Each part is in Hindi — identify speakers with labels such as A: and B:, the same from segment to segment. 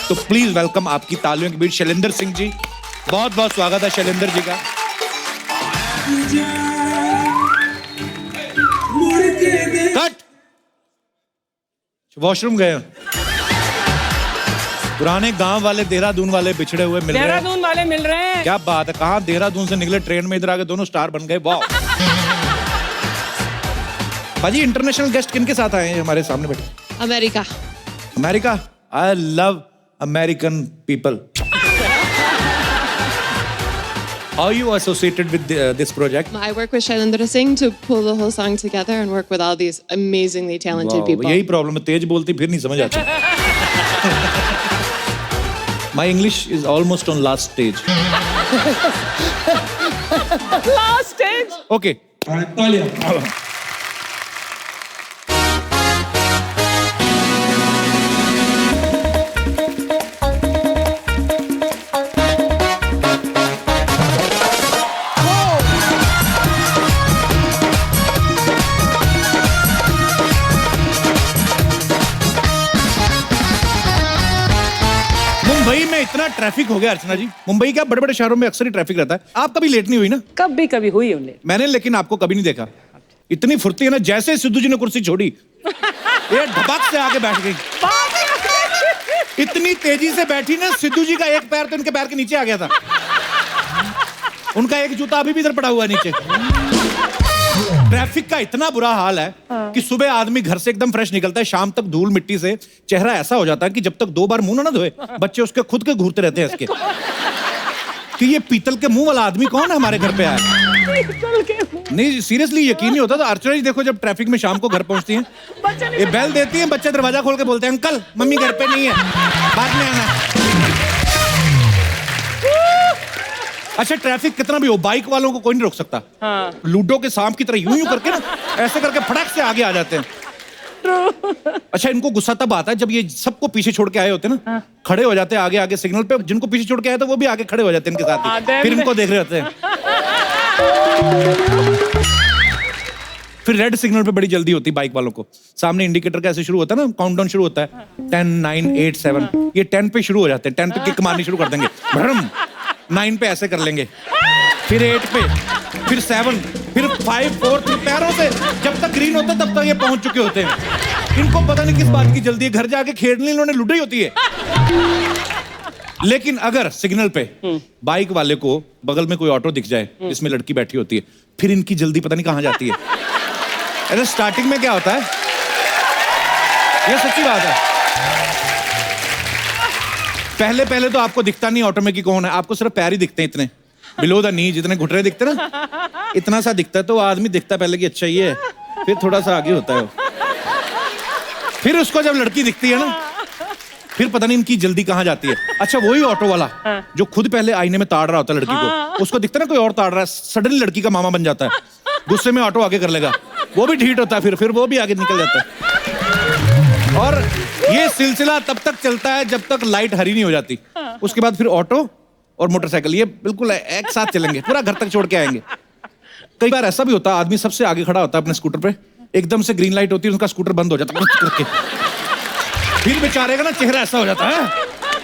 A: तो प्लीज वेलकम आपकी तालियों के बीच शैलेंद्र सिंह जी। बहुत बहुत स्वागत है शैलेंद्र जी का। कट। वॉशरूम गए। पुराने गांव वाले देहरादून वाले बिछड़े हुए मिल रहे हैं।
B: देहरादून वाले मिल रहे हैं।
A: क्या बात है, कहाँ देहरादून से निकले ट्रेन में इधर आके दोनों स्टार बन गए। वाह भाजी, इंटरनेशनल गेस्ट किनके साथ आए हैं हमारे सामने बैठे?
C: America.
A: America. I love American people. How are you associated with this project?
C: I work with Shailendra Singh to pull the whole song together and work with all these amazingly talented people.
A: यही प्रॉब्लम है, तेज बोलती फिर नहीं समझ आती। My English is almost on last stage.
B: Last stage.
A: Okay. Mumbai में इतना ट्रैफिक हो गया अर्चना जी। मुंबई क्या बड़े बड़े शहरों में अक्सर ही ट्रैफिक रहता है। आप कभी लेट नहीं हुई ना?
B: कभी हुई उन्हें।
A: मैंने लेकिन आपको कभी नहीं देखा। इतनी फुर्ती है ना, जैसे सिद्धू जी ने कुर्सी छोड़ी ये ढबक से आके बैठ गई। इतनी तेजी से बैठी ना, सिद्धू जी का एक पैर तो इनके पैर के नीचे आ गया था। उनका एक जूता अभी भी इधर पड़ा हुआ है नीचे। ट्रैफिक का इतना बुरा हाल है कि सुबह आदमी घर से एकदम फ्रेश निकलता है, शाम तक धूल मिट्टी से चेहरा ऐसा हो जाता है कि जब तक 2 बार मुंह ना धोए बच्चे उसके खुद के घूरते रहते हैं इसके कि ये पीतल के मुंह वाला आदमी कौन है हमारे घर पे आया। नहीं सीरियसली यकीन नहीं होता। तो अर्चना जी देखो, जब ट्रैफिक में शाम को घर पहुंचती हैं, ये बेल देती हैं, बच्चे दरवाजा खोल के बोलते हैं अंकल मम्मी घर पे नहीं है, बाद में आना। अच्छा, ट्रैफिक कितना भी हो, बाइक वालों को कोई नहीं रोक सकता।
B: हाँ।
A: लूडो के सांप की तरह यूं यूं करके ना, ऐसे करके फटाक से आगे आ जाते हैं। अच्छा, इनको गुस्सा तब आता है जब ये सबको पीछे छोड़ के आए होते हैं ना, खड़े हो जाते हैं आगे आगे सिग्नल पे। जिनको पीछे छोड़ के आए थे वो भी आगे खड़े हो जाते हैं इनके साथ ही। फिर इनको देख रहे होते हैं। फिर रेड सिग्नल पे बड़ी जल्दी होती है बाइक वालों को। सामने इंडिकेटर का ऐसे शुरू होता है ना, काउंटडाउन शुरू होता है 10 9 8 7। ये 10 पे शुरू हो जाते हैं। 10 पे किक मारनी शुरू कर देंगे, 9 पे ऐसे कर लेंगे, फिर 8 पे, फिर 7, फिर 5 4 3 पैरों से जब तक ग्रीन होता है तब तक ये पहुंच चुके होते हैं। इनको पता नहीं किस बात की जल्दी है, घर जाके खेलने इन्होंने लुटाई होती है। लेकिन अगर सिग्नल पे बाइक वाले को बगल में कोई ऑटो दिख जाए जिसमें लड़की बैठी होती है, फिर इनकी जल्दी पता नहीं कहां जाती है। अरे स्टार्टिंग में क्या होता है, ये सच्ची बात है, पहले तो आपको दिखता नहीं ऑटो में कि कौन है, आपको सिर्फ पैर ही दिखते हैं इतने बिलो द नी, जितने घुटरे दिखते ना, इतना सा दिखता है। तो आदमी दिखता है पहले कि अच्छा ये है, फिर थोड़ा सा आगे होता है। फिर उसको जब लड़की दिखती है ना, फिर पता नहीं इनकी जल्दी कहाँ जाती है। अच्छा, वही ऑटो वाला जो खुद पहले आईने में ताड़ रहा होता है लड़की को, उसको दिखता है ना कोई और ताड़ रहा है, सडनली लड़की का मामा बन जाता है, गुस्से में ऑटो आगे कर लेगा, वो भी ढीठ होता है, फिर वो भी आगे निकल जाता है। और ये सिलसिला तब तक चलता है जब तक लाइट हरी नहीं हो जाती। उसके बाद फिर ऑटो और मोटरसाइकिल ये बिल्कुल एक साथ चलेंगे, पूरा घर तक छोड़ के आएंगे। कई बार ऐसा भी होता है, आदमी सबसे आगे खड़ा होता है अपने स्कूटर पे, एकदम से ग्रीन लाइट होती है, उसका स्कूटर बंद हो जाता है करके। फिर बेचारे का ना चेहरा ऐसा हो जाता है,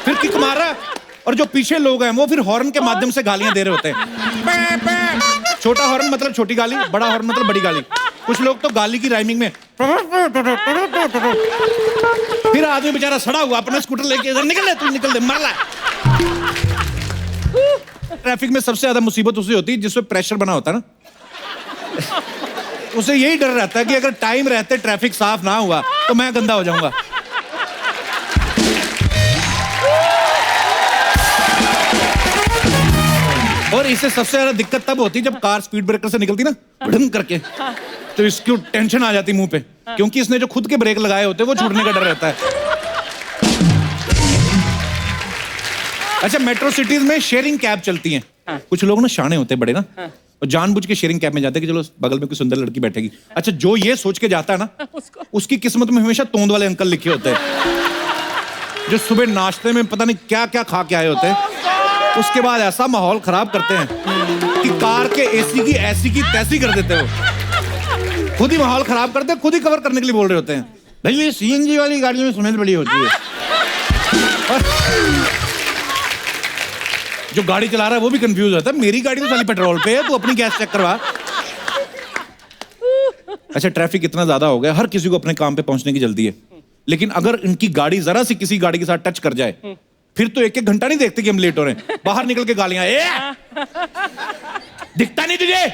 A: फिर किक मार रहा है, और जो पीछे लोग हैं वो फिर हॉर्न के माध्यम से गालियां दे रहे होते हैं। छोटा हॉर्न मतलब छोटी गाली, बड़ा हॉर्न मतलब बड़ी गाली। कुछ लोग तो गाली की राइमिंग में। फिर आदमी बेचारा सड़ा हुआ अपना स्कूटर लेके इधर निकल ले, तू निकल दे, मर ला। ट्रैफिक में सबसे ज्यादा मुसीबत उसे होती है जिसमें प्रेशर बना होता है ना, उसे यही डर रहता है कि अगर टाइम रहते ट्रैफिक साफ ना हुआ तो मैं गंदा हो जाऊंगा। और इससे सबसे ज्यादा दिक्कत तब होती है जब कार स्पीड ब्रेकर से निकलती ना भड़म करके, तो इसकी टेंशन आ जाती मुंह पे, क्योंकि इसने जो खुद के ब्रेक लगाए होते हैं वो छूटने का डर रहता है। अच्छा, मेट्रो सिटीज में शेयरिंग कैब चलती हैं। कुछ लोग ना शाने होते हैं बड़े ना, और जानबूझ के शेयरिंग कैब में जाते हैं कि चलो बगल में कोई सुंदर लड़की बैठेगी। अच्छा, जो ये सोच के जाता है ना, उसकी किस्मत में हमेशा तोंद वाले अंकल लिखे होते हैं, जो सुबह नाश्ते में पता नहीं क्या क्या खा के आए होते हैं, उसके बाद ऐसा माहौल खराब करते हैं कि कार के एसी की ऐसी की तैसी कर देते हो। खुद ही माहौल खराब करते हैं, खुद ही कवर करने के लिए बोल रहे होते हैं, भाई ये सीएनजी वाली गाड़ी में स्मेल बड़ी होती है। और जो गाड़ी चला रहा है वो भी कंफ्यूज होता है, मेरी गाड़ी तो साली पेट्रोल पे है, तू अपनी गैस चेक करवा। अच्छा, ट्रैफिक इतना ज्यादा हो गया, हर किसी को अपने काम पे पहुंचने की जल्दी है, लेकिन अगर इनकी गाड़ी जरा सी किसी गाड़ी के साथ टच कर जाए फिर तो एक घंटा नहीं देखते कि हम लेट हो रहे हैं, बाहर निकल के गालियां, दिखता नहीं तुझे?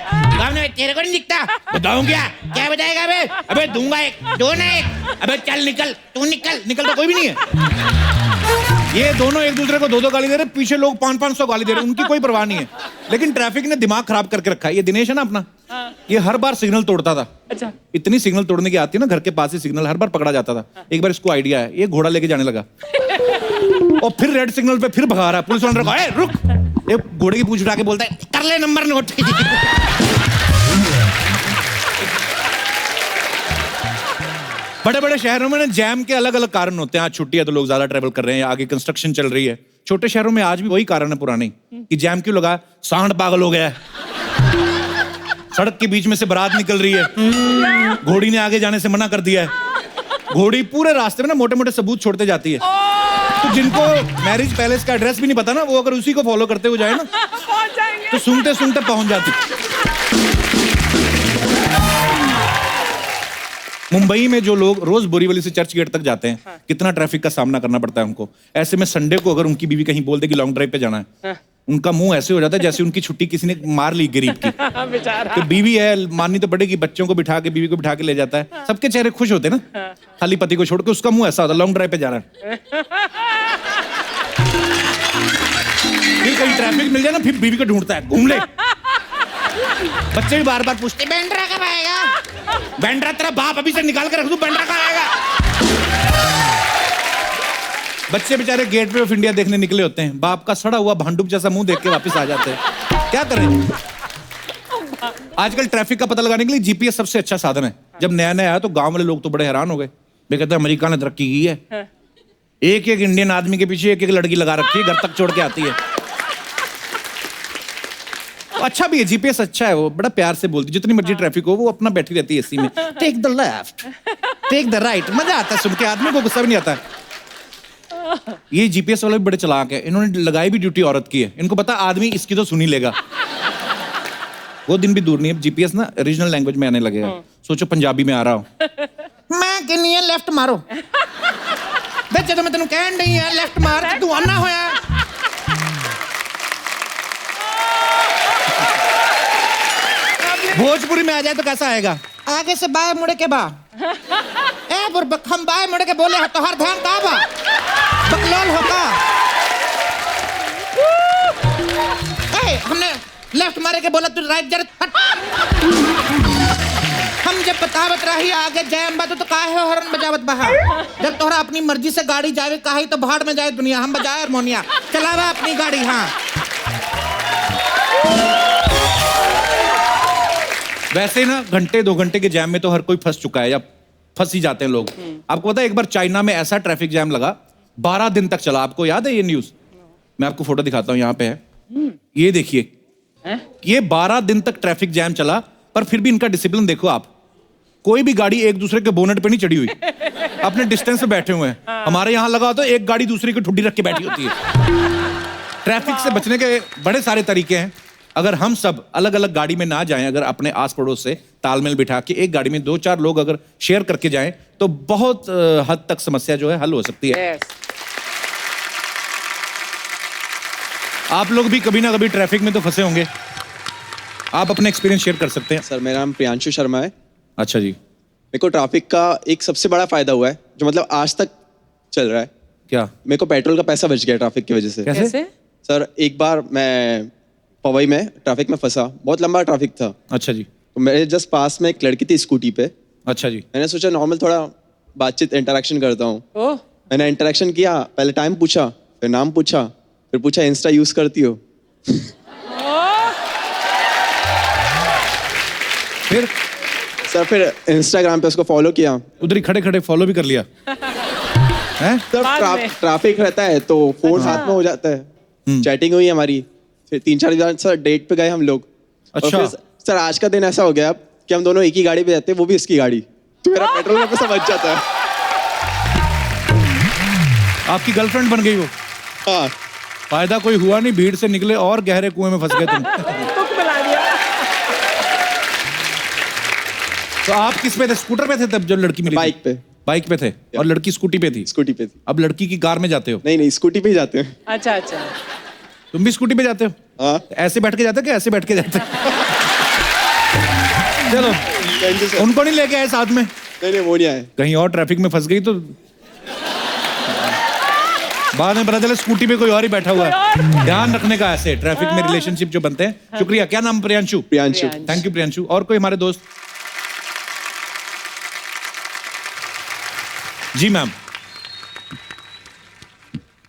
A: तेरे को नहीं दिखता? बताऊं क्या बताएगा? अबे दूंगा एक, दो ना एक, अबे चल निकल, तू निकल तो कोई भी नहीं है। ये दोनों एक दूसरे को दो गाली दे रहे, पीछे लोग 500 गाली दे रहे, उनकी कोई परवाह नहीं है, लेकिन ट्रैफिक ने दिमाग खराब करके रखा है। ये दिनेश है ना अपना, ये हर बार सिग्नल तोड़ता था।
B: अच्छा।
A: इतनी सिग्नल तोड़ने की आती है ना, घर के पास ही सिग्नल, हर बार पकड़ा जाता था। एक बार इसको आइडिया है, ये घोड़ा लेके जाने लगा और फिर रेड सिग्नल पे फिर भगा रहा है, पुलिस वाला रुक, ये घोड़े की पूंछ उठा के बोलता है कर ले नंबर नोट। बड़े बड़े शहरों में ना जैम के अलग अलग कारण होते हैं। आज छुट्टी है तो लोग ज्यादा ट्रेवल कर रहे हैं, आगे कंस्ट्रक्शन चल रही है। छोटे शहरों में आज भी वही कारण है पुराने कि जैम क्यों लगा, सांड पागल हो गया है, सड़क के बीच में से बारात निकल रही है, घोड़ी ने आगे जाने से मना कर दिया है। घोड़ी पूरे रास्ते में ना मोटे मोटे सबूत छोड़ते जाती है, तो जिनको मैरिज पैलेस का एड्रेस भी नहीं पता ना, वो अगर उसी को फॉलो करते हुए जाए ना तो सुनते सुनते पहुंच जाती। मुंबई में जो लोग रोज बोरीवली से चर्च गेट तक जाते हैं, कितना ट्रैफिक का सामना करना पड़ता है उनको। ऐसे में संडे को अगर उनकी बीवी कहीं बोल दे कि लॉन्ग ड्राइव पे जाना है, उनका मुंह ऐसे हो जाता है जैसे उनकी छुट्टी किसी ने मार ली गरीब की। तो बीवी है, माननी तो पड़ेगी, बच्चों को बिठा के बीवी को बिठा के ले जाता है, सबके चेहरे खुश होते हैं ना, खाली पति को छोड़ के उसका मुंह ऐसा होता है लॉन्ग ड्राइव पे जा रहा है। फिर कहीं ट्रैफिक मिल जाए ना, फिर बीवी को ढूंढता है, घूम ले। बच्चे भी बार बार पूछते बैंड्रा कब आएगा, बैंड्रा तेरा बाप अभी से निकाल के रख दूं, बैंड्रा कब आएगा। बच्चे बेचारे गेट वे ऑफ इंडिया देखने निकले होते हैं, बाप का सड़ा हुआ भांडुप जैसा मुंह देख के वापस आ जाते हैं। क्या करें, आजकल ट्रैफिक का पता लगाने के लिए जीपीएस सबसे अच्छा साधन है। जब नया नया आया तो गांव वाले लोग तो बड़े हैरान हो गए, वे कहते हैं अमेरिका ने तरक्की की है, एक एक इंडियन आदमी के पीछे एक एक लड़की लगा रखी है, घर तक छोड़ के आती है। अच्छा भी है, जीपीएस अच्छा है, वो बड़ा प्यार से बोलती, जितनी मर्जी ट्रैफिक हो वो अपना बैठी रहती है एसी में, take the left, take the right, मजा आता है सुन के, आदमी को गुस्सा भी नहीं आता है। ये जीपीएस वाले भी बड़े चालाक है, इन्होंने लगाई भी ड्यूटी औरत की है, इनको पता आदमी इसकी तो सुन ही लेगा। वो दिन भी दूर नहीं है, जीपीएस ना रीजनल लैंग्वेज में आने लगेगा। सोचो पंजाबी में आ रहा हूँ, मैं कहनी है लेफ्ट मारो, जब मैं तेनू कहन नहीं है लेफ्ट मार, तू आना होया। भोजपुरी में आ जाए तो कैसा आएगा, आगे से बाएं मुड़े के बा, ए बुरबक हम बाएं मुड़े के बोले तो हर ध्यान कहाँ बा, बकलोल होगा। ए हमने लेफ्ट मारे के बोला तू राइट जरा हट। हम जब बतावत रही आगे जय अम्बा तो काहे हो हरन बजावत बाहर, जब तोहरा अपनी मर्जी से गाड़ी जावे काहे तो भाड़ में जाए दुनिया, हम बजाए हारमोनिया, चलावा अपनी गाड़ी। हाँ वैसे ना घंटे 2 घंटे के जैम में तो हर कोई फंस चुका है, या फंस ही जाते हैं लोग। आपको पता है एक बार चाइना में ऐसा ट्रैफिक जैम लगा 12 दिन तक चला, आपको याद है ये न्यूज? मैं आपको फोटो दिखाता हूँ, यहाँ पे है, ये देखिए, ये 12 दिन तक ट्रैफिक जैम चला, पर फिर भी इनका डिसिप्लिन देखो आप, कोई भी गाड़ी एक दूसरे के बोनेट पे नहीं चढ़ी हुई, अपने डिस्टेंस पे बैठे हुए हैं। हमारे यहाँ लगा तो एक गाड़ी दूसरे की ठुड्डी रख के बैठी होती है। ट्रैफिक से बचने के बड़े सारे तरीके हैं, अगर हम सब अलग अलग गाड़ी में ना जाएं, अगर अपने आस पड़ोस से तालमेल बिठा के एक गाड़ी में 2-4 लोग अगर शेयर करके जाएं तो बहुत हद तक समस्या जो है हल हो सकती है। आप लोग भी कभी ना कभी ट्रैफिक में तो फंसे होंगे, आप अपने एक्सपीरियंस शेयर कर सकते हैं।
D: सर मेरा नाम प्रियांशु शर्मा है।
A: अच्छा जी।
D: मेरे को ट्रैफिक का एक सबसे बड़ा फायदा हुआ है जो मतलब आज तक चल रहा है।
A: क्या?
D: मेरे को पेट्रोल का पैसा बच गया ट्रैफिक की वजह से।
A: कैसे?
D: सर एक बार मैं पवई में ट्रैफिक में फंसा, बहुत लंबा ट्रैफिक था।
A: अच्छा जी।
D: तो मेरे जस्ट पास में एक लड़की थी स्कूटी पे।
A: अच्छा जी।
D: मैंने सोचा नॉर्मल थोड़ा बातचीत इंटरेक्शन करता हूँ। मैंने इंटरेक्शन किया, पहले टाइम पूछा, फिर नाम पूछा, फिर पूछा इंस्टा यूज करती हो?
A: फिर
D: सर फिर इंस्टाग्राम पे उसको फॉलो किया,
A: उधर ही खड़े खड़े फॉलो भी कर लिया हैं?
D: सर ट्रैफिक रहता है तो फोन हाथ में हो जाता है। चैटिंग हुई हमारी, फिर 3-4 दिन सर डेट पे गए हम लोग।
A: अच्छा।
D: और फिर सर आज का दिन ऐसा हो गया कि हम दोनों एक ही गाड़ी पे जाते हैं, वो भी इसकी गाड़ी, तो मेरा पेट्रोल का पैसा बच जाता है।
A: आपकी गर्लफ्रेंड बन गई वो?
D: हाँ
A: फायदा कोई हुआ नहीं, भीड़ से निकले और गहरे कुएं में फंस गए तुम।
B: तुक मिला दिया।
A: तो आप किस पे थे? स्कूटर पे थे तब जब लड़की मिली?
D: बाइक पे।
A: बाइक पे थे और लड़की स्कूटी पे थी?
D: स्कूटी पे थी।
A: अब लड़की की कार में जाते हो?
D: नहीं स्कूटी पे ही जाते हैं।
B: अच्छा अच्छा।
A: तुम भी स्कूटी पे जाते हो?
D: हाँ
A: ऐसे बैठ के जाते हो कि ऐसे बैठ के जाते हो? चलो
D: थैंक यू सर।
A: उनको नहीं लेके आए साथ में?
D: नहीं वो नहीं आए।
A: कहीं और ट्रैफिक में फंस गई तो बाद में पता चला स्कूटी पे कोई और ही बैठा हुआ है। ध्यान रखने का ऐसे ट्रैफिक में रिलेशनशिप जो बनते हैं। शुक्रिया। क्या नाम? प्रियांशु।
D: प्रियांशु।
A: Thank you Priyanshu. और कोई हमारे दोस्त? जी मैम।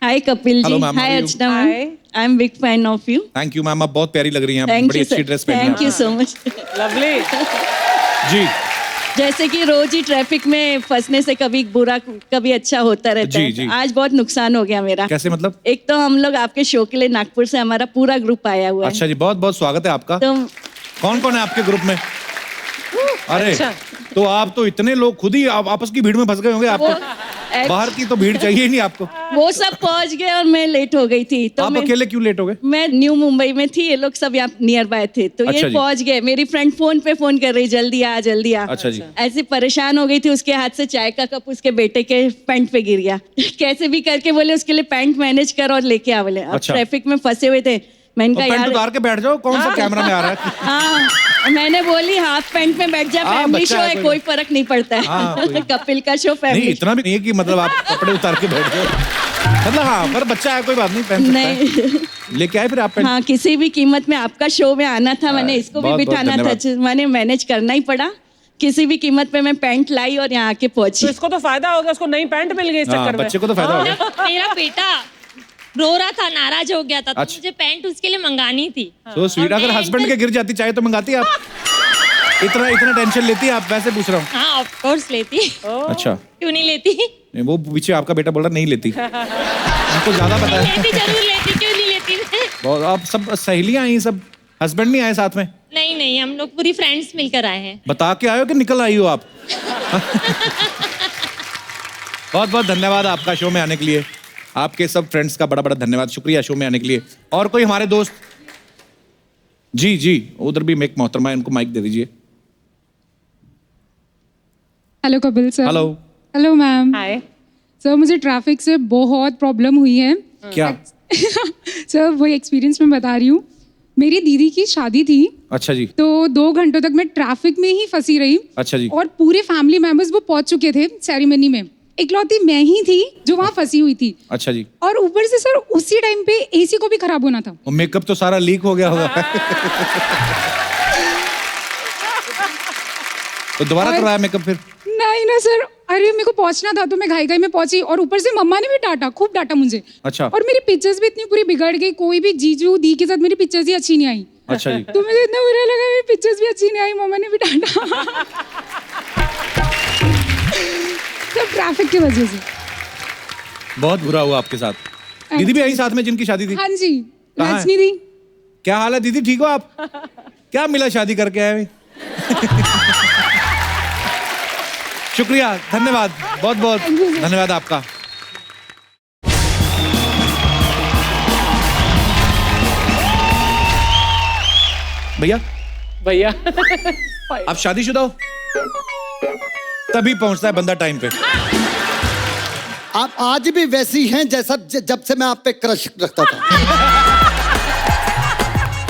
E: हाय कपिल
A: Hello,
E: जी,
A: ma'am. How
E: hi
A: are you?
E: Archana ma'am, I am big fan of you.
A: Thank you ma'am, आप बहुत प्यारी लग रही हैं।
E: थैंक
A: बड़ी
E: यू
A: अच्छी ड्रेस पहनी है
E: thank you so much.
B: Lovely.
A: आपने। जी
E: जैसे कि रोज ही ट्रैफिक में फंसने से कभी बुरा कभी अच्छा होता रहता है।
A: जी।
E: आज बहुत नुकसान हो गया मेरा।
A: कैसे मतलब?
E: एक तो हम लोग आपके शो के लिए नागपुर से हमारा पूरा ग्रुप आया हुआ है।
A: अच्छा जी, बहुत बहुत स्वागत है आपका।
E: तो
A: कौन कौन है आपके ग्रुप में? अरे
B: अच्छा।
A: तो आप तो इतने लोग खुद ही आपस की भीड़ में फंस गए होंगे। आपको बाहर की तो भीड़ चाहिए ही नहीं आपको।
E: वो सब पहुंच गए और मैं लेट हो गई थी। तो
A: आप अकेले क्यों लेट हो गए?
E: मैं न्यू मुंबई में थी, ये लोग सब यहाँ नियर बाय थे, तो
A: अच्छा
E: ये
A: जी।
E: पहुंच गए। मेरी फ्रेंड फोन पे फोन कर रही, जल्दी आ जल्दी आ।
A: अच्छा जी।
E: ऐसे परेशान हो गई थी, उसके हाथ से चाय का कप उसके बेटे के पैंट पे गिर गया। कैसे भी करके बोले उसके लिए पैंट मैनेज कर और लेके आ बोले। अब
A: अच्छा।
E: ट्रैफिक में फंसे हुए थे। मैंने
A: तो
E: कहा
A: पैंट
E: यार
A: उतार के बैठ जाओ, कौन सा कैमरा में आ रहा है?
E: हाँ, मैंने बोली हाफ पैंट में बैठ जा,
A: हाँ,
E: फैमिली
A: बच्चा
E: शो
A: है
E: है,
A: कोई
E: कोई फर्क नहीं पड़ता
A: हाँ,
E: है।
A: कोई-
E: कपिल का शो
A: नहीं
E: फैमिली।
A: इतना भी नहीं है कि मतलब आप कपड़े उतार के बैठ जाओ। मतलब हाँ, पर बच्चा है कोई बात नहीं, पहन सकता है।
E: नहीं
A: लेके आए फिर आप पैंट?
E: हाँ, किसी भी कीमत में आपका शो में आना था, मैंने इसको भी
A: बहुत- बहुत
E: बिठाना था,
A: धन्यवाद।
E: मैंने मैनेज करना ही पड़ा। किसी भी कीमत पे मैं पैंट लाई और यहाँ आके
B: तो
E: पहुंची।
B: इसको तो फायदा हो गया, उसको नई पैंट मिल गई इस
A: हाँ,
B: चक्कर में।
A: बच्चे को तो फायदा हो गया।
F: मेरा बेटा रो रहा था, नाराज हो गया था, तो
A: अच्छा।
F: मुझे पैंट उसके लिए मंगानी थी।
A: तो स्वीट,
F: और
A: अगर
F: मैं
A: हस्बैंड के गिर जाती चाहे तो मंगाती आप? इतना टेंशन लेती है आप? वैसे पूछ रहा हूँ।
F: हाँ ऑफ कोर्स लेती।
A: अच्छा,
F: क्यों नहीं लेती?
A: नहीं, वो पीछे आपका बेटा बोल रहा नहीं लेती। उनको ज्यादा पता है।
F: लेती जरूर लेती, क्यों नहीं लेती?
A: बहुत। आप सब सहेलियां आई, सब हस्बैंड नहीं आए साथ में?
F: नहीं हम लोग पूरी फ्रेंड्स मिलकर आए हैं।
A: बता के आए हो कि निकल आई हो आप? बहुत बहुत धन्यवाद आपका शो में आने के लिए। आपके सब फ्रेंड्स का बड़ा बड़ा धन्यवाद, शुक्रिया शो में आने के लिए। और कोई हमारे दोस्त? जी उधर भी एक मोहतरमा है, उनको माइक दे दीजिए।
G: Hello Kapil sir.
A: Hello.
G: Hello ma'am.
B: Hi.
G: Sir मुझे ट्रैफिक से बहुत प्रॉब्लम हुई है।
A: क्या?
G: सर वही एक्सपीरियंस मैं बता रही हूँ। मेरी दीदी की शादी थी,
A: अच्छा जी।
G: तो 2 घंटों तक मैं ट्रैफिक में ही फंसी रही।
A: अच्छा जी।
G: और पूरे फैमिली मेंबर्स वो पहुंच चुके थे सेरेमनी में, इकलौती मैं ही थी जो वहाँ फंसी हुई थी।
A: अच्छा जी।
G: और ऊपर से सर उसी टाइम पे एसी को भी खराब होना था।
A: और मेकअप तो सारा लीक हो गया होगा। तो दोबारा
G: और-
A: करवाया मेकअप फिर?
G: नहीं ना सर, अरे मेरे को पहुंचना था तो मैं घाई में पहुंची, और ऊपर से मम्मा ने भी डांटा, खूब डांटा मुझे।
A: अच्छा।
G: और मेरी पिक्चर्स भी इतनी पूरी बिगड़ गई, कोई भी जीजू दी के साथ मेरी पिक्चर्स ही अच्छी नहीं आई।
A: अच्छा जी।
G: तो मुझे इतना बुरा लगा, मेरी पिक्चर्स भी अच्छी नहीं आई, मम्मा ने भी डांटा। सब ट्रैफिक की वजह से।
A: बहुत बुरा हुआ आपके साथ। दीदी भी आई साथ में जिनकी शादी थी?
G: हाँ जी,
A: कहाँ है?
G: रजनी दी।
A: क्या हाल है दीदी, ठीक हो आप? क्या मिला शादी करके आए? शुक्रिया, धन्यवाद, बहुत बहुत धन्यवाद आपका। भैया आप शादीशुदा हो? तभी पहुंचता है बंदा टाइम पे।
H: आप आज भी वैसी हैं जैसा जब से मैं आप पे क्रश रखता था।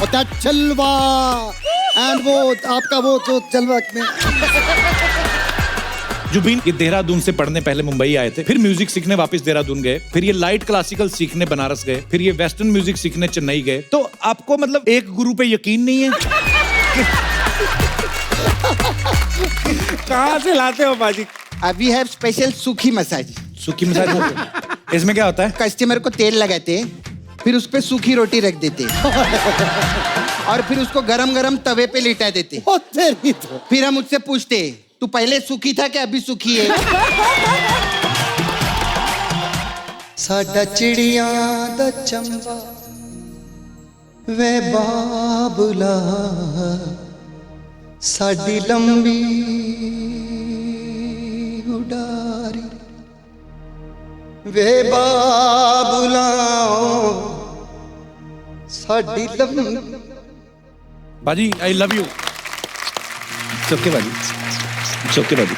H: और दैट जलवा एंड वो आपका वो जो जलवा में
A: जुबीन ये देहरादून से पढ़ने पहले मुंबई आए थे, फिर म्यूजिक सीखने वापस देहरादून गए, फिर ये लाइट क्लासिकल सीखने बनारस गए, फिर ये वेस्टर्न म्यूजिक सीखने चेन्नई गए। तो आपको मतलब एक गुरु पे यकीन नहीं है? कहाँ से लाते हो बाजी?
H: वी हैव स्पेशल सूखी मसाज।
A: सूखी मसाज इसमें क्या होता है?
H: कस्टमर को तेल लगाते, फिर उस पे सूखी रोटी रख देते और फिर उसको गरम गरम तवे पे लिटा देते। फिर हम उससे पूछते तू पहले सूखी था कि अभी सूखी है? साडा चिड़िया दा चंबा वे बाबुला साडी लंबी उडारी वे बाबुलाओ साडी लंबी
A: बाजी आई लव यू चौके बाजी चौके बाजी